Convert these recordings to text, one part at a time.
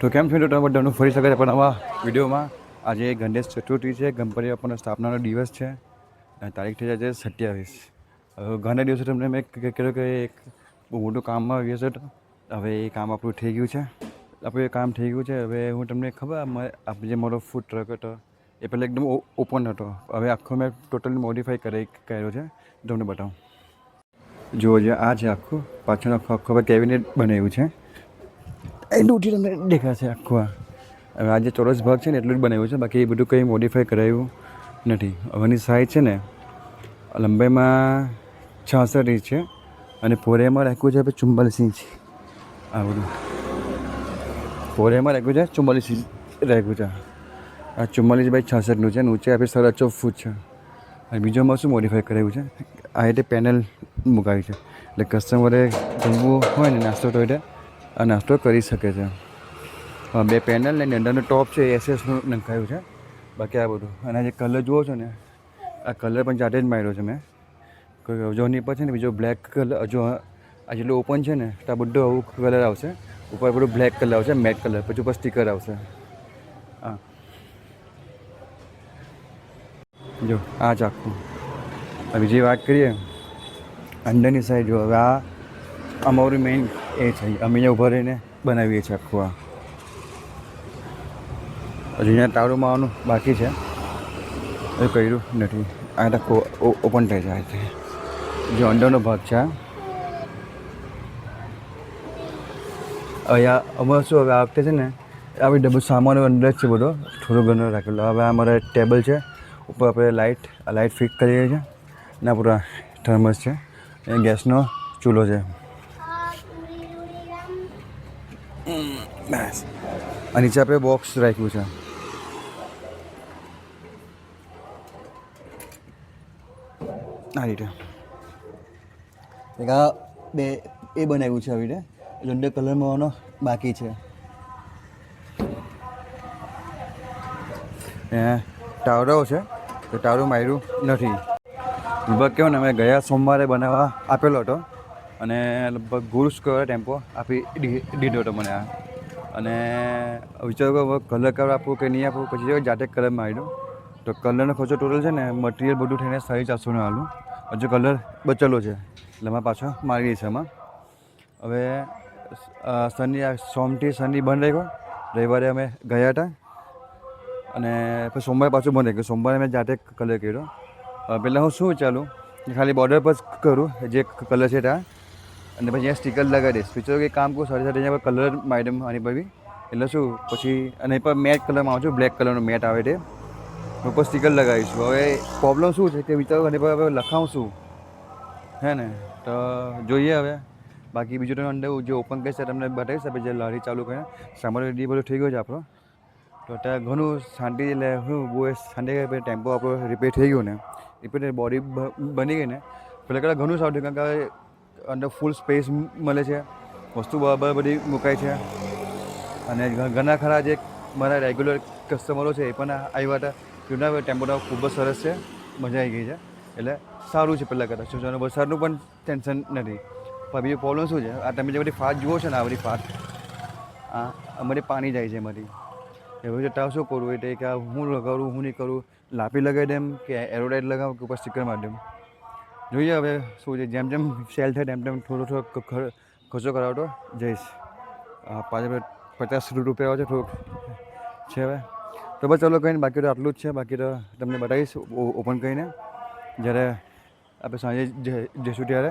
તો કેમ છો તમે બધાનું ફરી શકે છે પણ આવા વિડીયોમાં આજે ગણેશ ચતુર્થી છે, ગણપતિ બાપાનો સ્થાપનાનો દિવસ છે અને તારીખ થઈ જાય છે 27. ઘણા દિવસો તમને મેં કહેલું કે એક બહુ મોટું કામમાં આવ્યો છે. હવે એ કામ આપણું થઈ ગયું છે. આપણું એ કામ થઈ ગયું છે. હવે હું તમને ખબર આપણે જે મારો ફૂડ ટ્રક હતો એ પહેલાં એકદમ ઓપન હતો. હવે આખો મેં ટોટલી મોડિફાઈ કર્યો છે. તમને બતાવું. જુઓ જે આ છે આખું પાછળ આખું કેબિનેટ બનાવ્યું છે. એટલું ઉઠી તમને દેખાશે આખું. હવે આ જે ચોરસ ભાગ છે ને એટલું જ બનાવ્યું છે, બાકી એ બધું કંઈ મોડિફાઈ કરાવ્યું નથી. હવેની સાઈઝ છે ને લંબાઈમાં 66 ઇંચ છે અને પહોળાઈમાં રાખ્યું છે 44 ઇંચ. આ બધું પહોળાઈમાં રાખ્યું છે 44 ઇંચ રાખ્યું છે. આ 44/66નું છે. ઊંચાઈ આપણે 4.5 ફૂટ છે. અને બીજોમાં શું મોડિફાઈ કરાવ્યું છે, આ રીતે પેનલ મુકાવી છે એટલે કસ્ટમરે જમવું હોય ને નાસ્તો તો એટલે આ નાસ્તો કરી શકે છે. બે પેનલ ને અંદરનું ટોપ છે એસએસનું નંખાયું છે. બાકી આ બધું અને જે કલર જુઓ છો ને આ કલર પણ જાતે જ માર્યો છે મેં. જો ની પર છે ને બીજો બ્લેક કલર, જો આ જેટલું ઓપન છે ને તો આ બધું આવું કલર આવશે. ઉપર બધું બ્લેક કલર આવશે, મેટ કલર, પછી ઉપર સ્ટીકર આવશે. હા જો આ જ આખું. બીજી વાત કરીએ અંદરની સાઈડ, જો હવે આ અમારું મેઇન એ છે, અમે અહીંયા ઊભા રહીને બનાવીએ છીએ આખું. આ હજી અહીંયા તાળું મારવાનું બાકી છે, એ કર્યું નથી. આ આખું ઓપન થઈ જાય છે. જે અંદરનો ભાગ છે અહીંયા અમારે શું, હવે આ વખતે છે ને આવી ડબલ સામાન અંદર જ છે બધો થોડો ઘણો રાખેલો. હવે આ અમારે ટેબલ છે, ઉપર આપણે લાઇટ ફિટ કરીએ છીએ ને પૂરા થર્મસ છે. એ ગેસનો ચૂલો છે. બસ આ નીચે આપણે બોક્સ રાખ્યું છે. આ રીતે આ બે એ બનાવ્યું છે. આવી રીતે અંદર કલર મારવાનો બાકી છે. ટાવરો છે તો ટાવરો માર્યું નથી. લગભગ કહો ને અમે ગયા સોમવારે બનાવવા આપેલો હતો અને લગભગ ગુરુ શુક્રવારે ટેમ્પો આપી દીધો હતો મને. અને વિચાર્યું કે કલર કરવા આપવું કે નહીં આપવું, પછી જાતે કલર માર્યો. તો કલરનો ખર્ચો ટોટલ છે ને મટીરિયલ બધું થઈને 450 આલું. હજુ કલર બચેલો છે એટલે અમે પાછો મારીએ છીએ એમાં. હવે સોમથી શનિ બંધ રાખ્યો. રવિવારે અમે ગયા હતા અને પછી સોમવારે પાછું બંધ રાખ્યું. સોમવારે મેં જાતે કલર કર્યો. પહેલાં હું શું ચાલું ખાલી બોર્ડર પર જ કરું જે કલર છે ત્યાં, અને પછી અહીંયા સ્ટીકર લગાવી દઈશ. વિચારો કે કામ કરું સાથે સાથે અહીંયા પર કલર મારી આની પર બી, એટલે શું પછી અને એ પર મેટ કલરમાં આવું છું, બ્લેક કલરનો મેટ આવે તે ઉપર સ્ટીકર લગાવીશું. હવે પ્રોબ્લેમ શું છે કે વિચારો અને પર હવે લખાવશું હે ને, તો જોઈએ હવે. બાકી બીજું તો અંદર જે ઓપન કરીશ તમને બતાવીશ. આપણે જે લારી ચાલુ કરીને સામાન રેડી બધું થઈ ગયો છે આપણો. તો અત્યારે ઘણું શાંતિ, એટલે શું બહુ શાંતિ ટેમ્પો આપણો રિપેર થઈ ગયો ને, રિપેર બોડી બની ગઈ ને પેલા કરતાં ઘણું સારું થયું. કારણ કે અંદર ફૂલ સ્પેસ મળે છે, વસ્તુ બરાબર બધી મુકાય છે. અને ઘણા ખરા જે મારા રેગ્યુલર કસ્ટમરો છે એ પણ આવ્યા હતા. જૂના ટેમ્પો ખૂબ જ સરસ છે, મજા આવી ગઈ છે. એટલે સારું છે પહેલાં કરતાં. શું છે વરસાદનું પણ ટેન્શન નથી. પણ બીજું પ્રોબ્લેમ શું છે, આ તમે જે બધી ફાટ જુઓ છો ને, આ બધી ફાટ આ અમારી પાણી જાય છે એમાંથી. એવું છે ત્યાં શું કરવું એટલે કે હું લગાવું હું નહીં કરું, લાપી લગાવી દેમ કે એરોડાઇટ લગાવું કે ઉપર સ્ટીકર મારી દેમ. જોઈએ હવે શું છે. જેમ જેમ સેલ થાય તેમ તેમ થોડો ખર્ચો કરાવતો જઈશ. પાછળ 50 રૂપિયા છે થોડુંક છે હવે. તો બસ ચાલો કંઈ બાકી તો આટલું જ છે. બાકી તો તમને બતાવીશ ઓપન કરીને જ્યારે આપણે સાંજે જઈશું ત્યારે.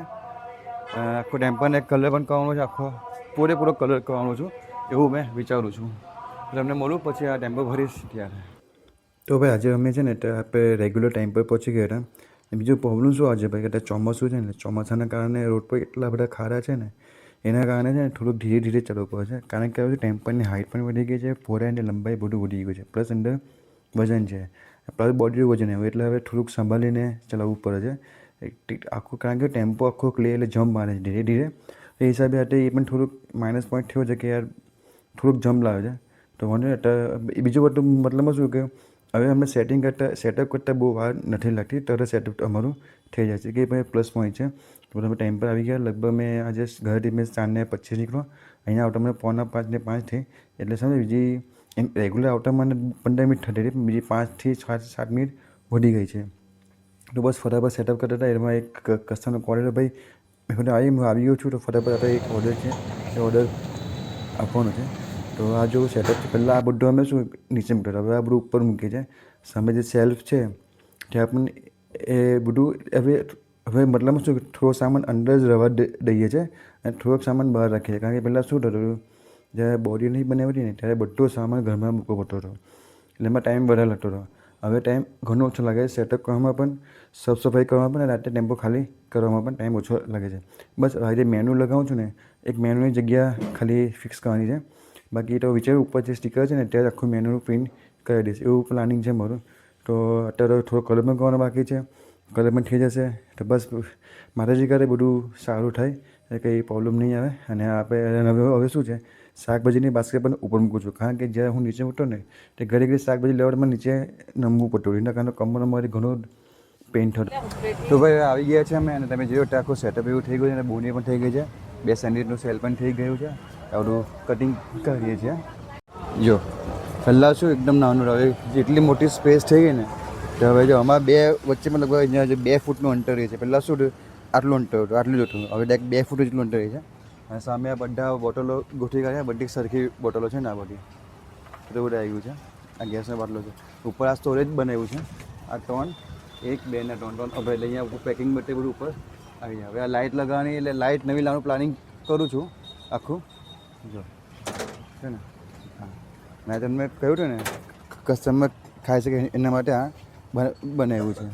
આખો ટેમ્પરને કલર પણ કરવાનો છે, આખો પૂરેપૂરો કલર કરવાનો છું એવું મેં વિચારું છું. તમને મળું પછી આ ટેમ્પો ભરીશ ત્યારે. તો ભાઈ આજે અમે છે ને આપણે રેગ્યુલર ટાઈમ પર પહોંચી ગયા હતા. બીજું પ્રોબ્લેમ શું આજે ભાઈ કે ચોમાસું છે ને, ચોમાસાના કારણે રોડ પર એટલા બધા ખાડા છે ને, એના કારણે છે ને થોડુંક ધીરે ધીરે ચાલવું પડે છે. કારણ કે હવે ટેમ્પરની હાઇટ પણ વધી ગઈ છે, પહોળાઈ અને લંબાઈ બધું વધી ગયું છે, પ્લસ અંદર વજન છે, પ્લસ બોડીનું વજન આવ્યું. એટલે હવે થોડુંક સંભાળીને ચલાવવું પડે છે આખું. કારણ કે ટેમ્પો આખો ક્લિયર એટલે જમ્પ મારે છે ધીરે ધીરે. એ હિસાબે એ પણ થોડુંક માઇનસ પોઈન્ટ થયો છે કે યાર થોડુંક જમ્પ લાવે છે. તો મને બીજું મતલબમાં શું કે હવે અમે સેટઅપ કરતાં બહુ વાર નથી લાગતી, તરત સેટઅપ અમારું થઈ જશે કે ભાઈ પ્લસ પોઈન્ટ છે. તો તમે ટાઈમ પર આવી ગયા. લગભગ મેં આજે ઘરેથી મેં 4:25 નીકળો, અહીંયા આવતા મને 4:45 થઈ, એટલે સમજો બીજી રેગ્યુલર આવતા મને 15 મિનિટ થતી હતી, બીજી 5 થી 7 મિનિટ વધી ગઈ છે. તો બસ ફટાફટ સેટઅપ કરતા હતા. એમાં એક કસ્ટમરનો કોલ આવ્યો, ભાઈ મેં આવી ગયો છું, તો ફટાફટ એક ઓર્ડર છે, એ ઓર્ડર આપવાનો છે. તો આ જો સેટઅપ છે, પહેલાં આ બધું અમે શું નીચે મૂકતા, હવે આ બધું ઉપર મૂકીએ છીએ. સામે જે સેલ્ફ છે ત્યાં પણ એ બધું હવે મતલબ શું થોડો સામાન અંદર જ રહેવા દઈએ છીએ અને થોડોક સામાન બહાર રાખીએ. કારણ કે પહેલાં શું થતું હતું, જ્યારે બોડી નહીં બનાવી હતી ને ત્યારે બધો સામાન ઘરમાં મૂકવો પડતો હતો, એટલે એમાં ટાઈમ વધારે લાગતો હતો. હવે ટાઈમ ઘણો ઓછો લાગે છે. સેટઅપ કરવામાં પણ, સાફ સફાઈ કરવામાં પણ, રાતે ટેમ્પો ખાલી કરવામાં પણ ટાઈમ ઓછો લાગે છે. બસ આ જે મેનુ લગાવું છું ને, એક મેનુની જગ્યા ખાલી ફિક્સ કરવાની છે. બાકી તો વિચાર્યું ઉપર જે સ્ટીકર છે ને ત્યારે આખું મેનુનું પ્રિન્ટ કરી દઈશ, એવું પ્લાનિંગ છે મારું. તો અત્યારે થોડો કલર પણ કરવાનો બાકી છે, કલર પણ થઈ જશે. તો બસ માતાજી કરે બધું સારું થાય, કંઈ પ્રોબ્લેમ નહીં આવે. અને આપણે હવે શું છે, શાકભાજીની બાસ્કેટ પણ ઉપર મૂકું છું. કારણ કે જ્યારે હું નીચે ઉતરો ને તે ઘરે ઘરે શાકભાજી લેવામાં નીચે નમવું પડતું, એના કારણે કમરમાં મારી ઘણો પેઇન થતો. તો ભાઈ આવી ગયા છે અમે, અને તમે જોયો તો આખું સેટઅપ એવું થઈ ગયું છે, અને બોની પણ થઈ ગઈ છે, 2 સેન્ડવિચનું સેલ પણ થઈ ગયું છે. આવડું કટિંગ કરીએ છીએ. જો પહેલાં શું એકદમ નાનું, હવે જેટલી મોટી સ્પેસ થઈ ગઈ ને, તો હવે જો અમારા બે વચ્ચેમાં લગભગ અહીંયા જે 2 ફૂટનું અંતર રહે છે. પહેલાં શું આટલું અંતર હતું, આટલું જ હતું, હવે ડાયરેક્ટ 2 ફૂટ જેટલું અંતર રહે છે. અને સામે આ બધા બોટલો ગોઠવી કાઢ્યા, બધી સરખી બોટલો છે ને, આ બધી તો બધું આવી ગયું છે. આ ગેસનો બાટલો છે, ઉપર આ સ્ટોરેજ બનાવ્યું છે. આ 3, 1, 2 ને 3 હવે એટલે અહીંયા ઉપર પેકિંગ માટે બધું ઉપર આવી જાય. હવે આ લાઇટ લગાવવાની, એટલે લાઇટ નવી લાવવાનું પ્લાનિંગ કરું છું આખું. જો છે ને, હા મેં તમને કહ્યું હતું ને કસ્ટમર ખાઈ શકે એના માટે આ બનાવ્યું છે.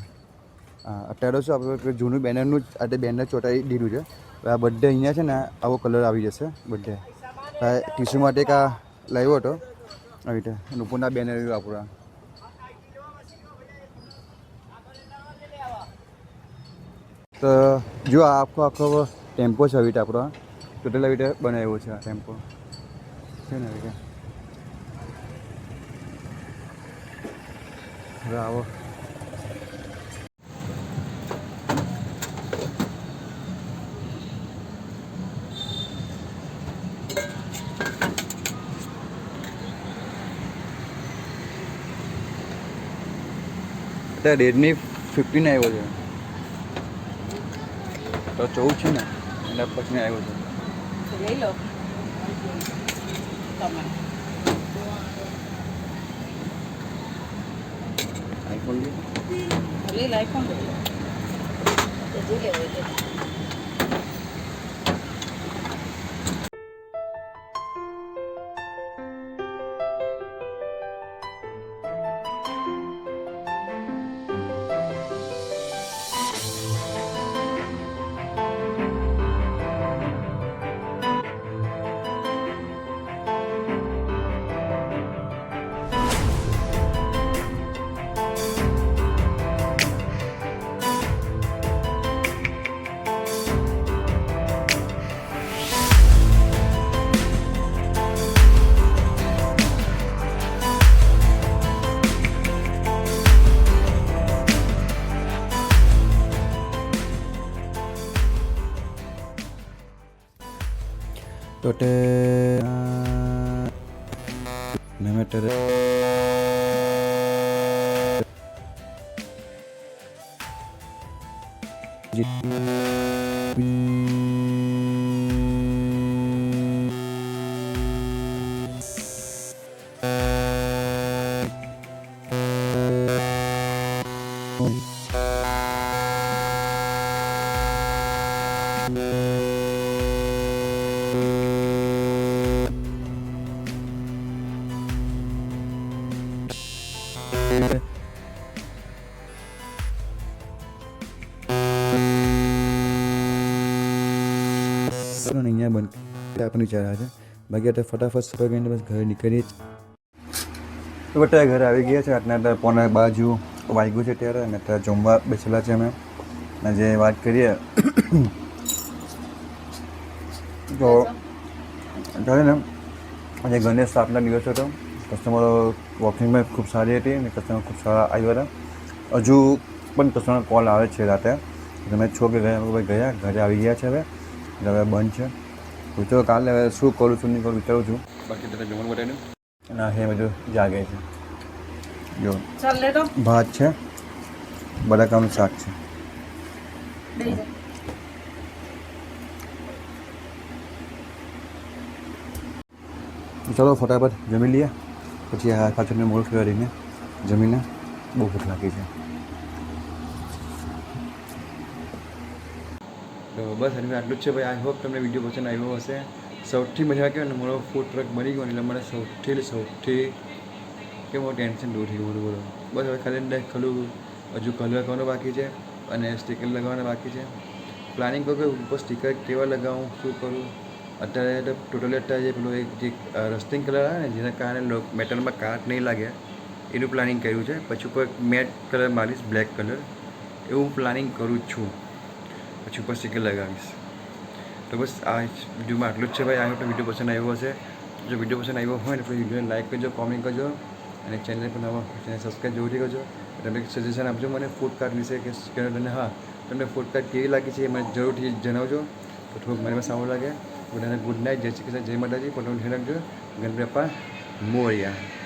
હા અત્યારે શું આપણે જૂનું બેનરનું જ આ બેનર ચોંટાડી દીધું છે. આ બધે અહીંયા છે ને આવો કલર આવી જશે બધે. ટીશ્યુ માટે એક આ લાવ્યો હતો આવી રીતે, ઉપરના બેનર આપણા. તો જો આ આખો ટેમ્પો છે આવી રીતે આપણો, ટોટલ આવી રીતે બનાવ્યો છે આ ટેમ્પો છે ને આવી રીતે. હવે આવો અત્યારે રેડમી 15 આવ્યો છે, તો 14 છે ને એટલે પછી આવ્યો છે. લઈ લો તમે આઈફોન લઈ લો, આઈફોન લઈ લો, જે લેવો હોય તે. તો તે મેટર અહીંયા બંધ આપણી ચારા છે. બાકી અત્યારે ફટાફટ સફાઈ કરીને બસ ઘરે નીકળીએ જ. તો બધા ઘરે આવી ગયા છે. આટલા પોણા બાજુ વાગ્યું છે ત્યારે, અને અત્યારે જમવા બેસેલા છે અમે. અને જે વાત કરીએ તો ચાલે ને, આજે ગણેશ સ્થાપના દિવસ હતો. કસ્ટમરો વોકિંગમાં ખૂબ સારી હતી અને કસ્ટમર ખૂબ સારા આવ્યા હતા. હજુ પણ કસ્ટમર કોલ આવે છે રાતે, તમે છો કે ગયા ઘરે આવી ગયા છે હવે હવે બંધ છે હું તો કાલે હવે શું કરું શું નહીં કરું વિચારું છું બાકી તમે જમવાનું બતાવ્યું અને આ હે બધું જાગે છે જો ચાલ લે તો ભાત છે બટાકાનું શાક છે બેસી જા. ચાલો ફટાફટ જમી લઈએ પછી આ પાછળને મોડું કરીને જમીને બહુ ભૂખ લાગી છે તો બસ અને આટલું જ છે ભાઈ આઈ હોપ તમને વિડીયો પસંદ આવ્યો હશે સૌથી મજા આવે ને મારો ફૂડ ટ્રક બની ગયો એટલે મને સૌથી કે મારું ટેન્શન દૂર થઈ ગયું બોલો બસ હવે ખાલી ખલું હજુ કલર કરવાનો બાકી છે અને સ્ટીકર લગાવવાના બાકી છે પ્લાનિંગ કરું કે ઉપર સ્ટીકર કેવા લગાવું શું કરું અત્યારે તો ટોટલી અત્યારે જે પેલું એક જે રસ્ટિંગ કલર આવે ને જેના કારણે મેટલમાં કાટ નહીં લાગે એનું પ્લાનિંગ કર્યું છે પછી ઉપર મેટ કલર મારીશ બ્લેક કલર એવું પ્લાનિંગ કરું છું પછી ઉપર સ્ટીકર લગાવીશ તો બસ આ વિડીયોમાં આટલું જ છે ભાઈ આ વિડીયો પસંદ આવ્યો હશે જો વિડીયો પસંદ આવ્યો હોય ને તો વિડીયોને લાઈક કરજો કોમેન્ટ કરજો અને ચેનલ પર નવા ચેનલ સબસ્ક્રાઈબ જરૂરથી કરજો તમે સજેશન આપજો મને ફૂડ કાર્ટ વિશે કે તમને હા તમને ફૂડ કાર્ટ કેવી લાગી છે એ મને જરૂરથી જણાવજો તો થોડુંક મને સારું લાગે બધાને ગુડ નાઇટ જય શ્રી કૃષ્ણ જય માતાજી પોતાનું ધ્યાન રાખજો ગણપતિ બાપ્પા મોરયા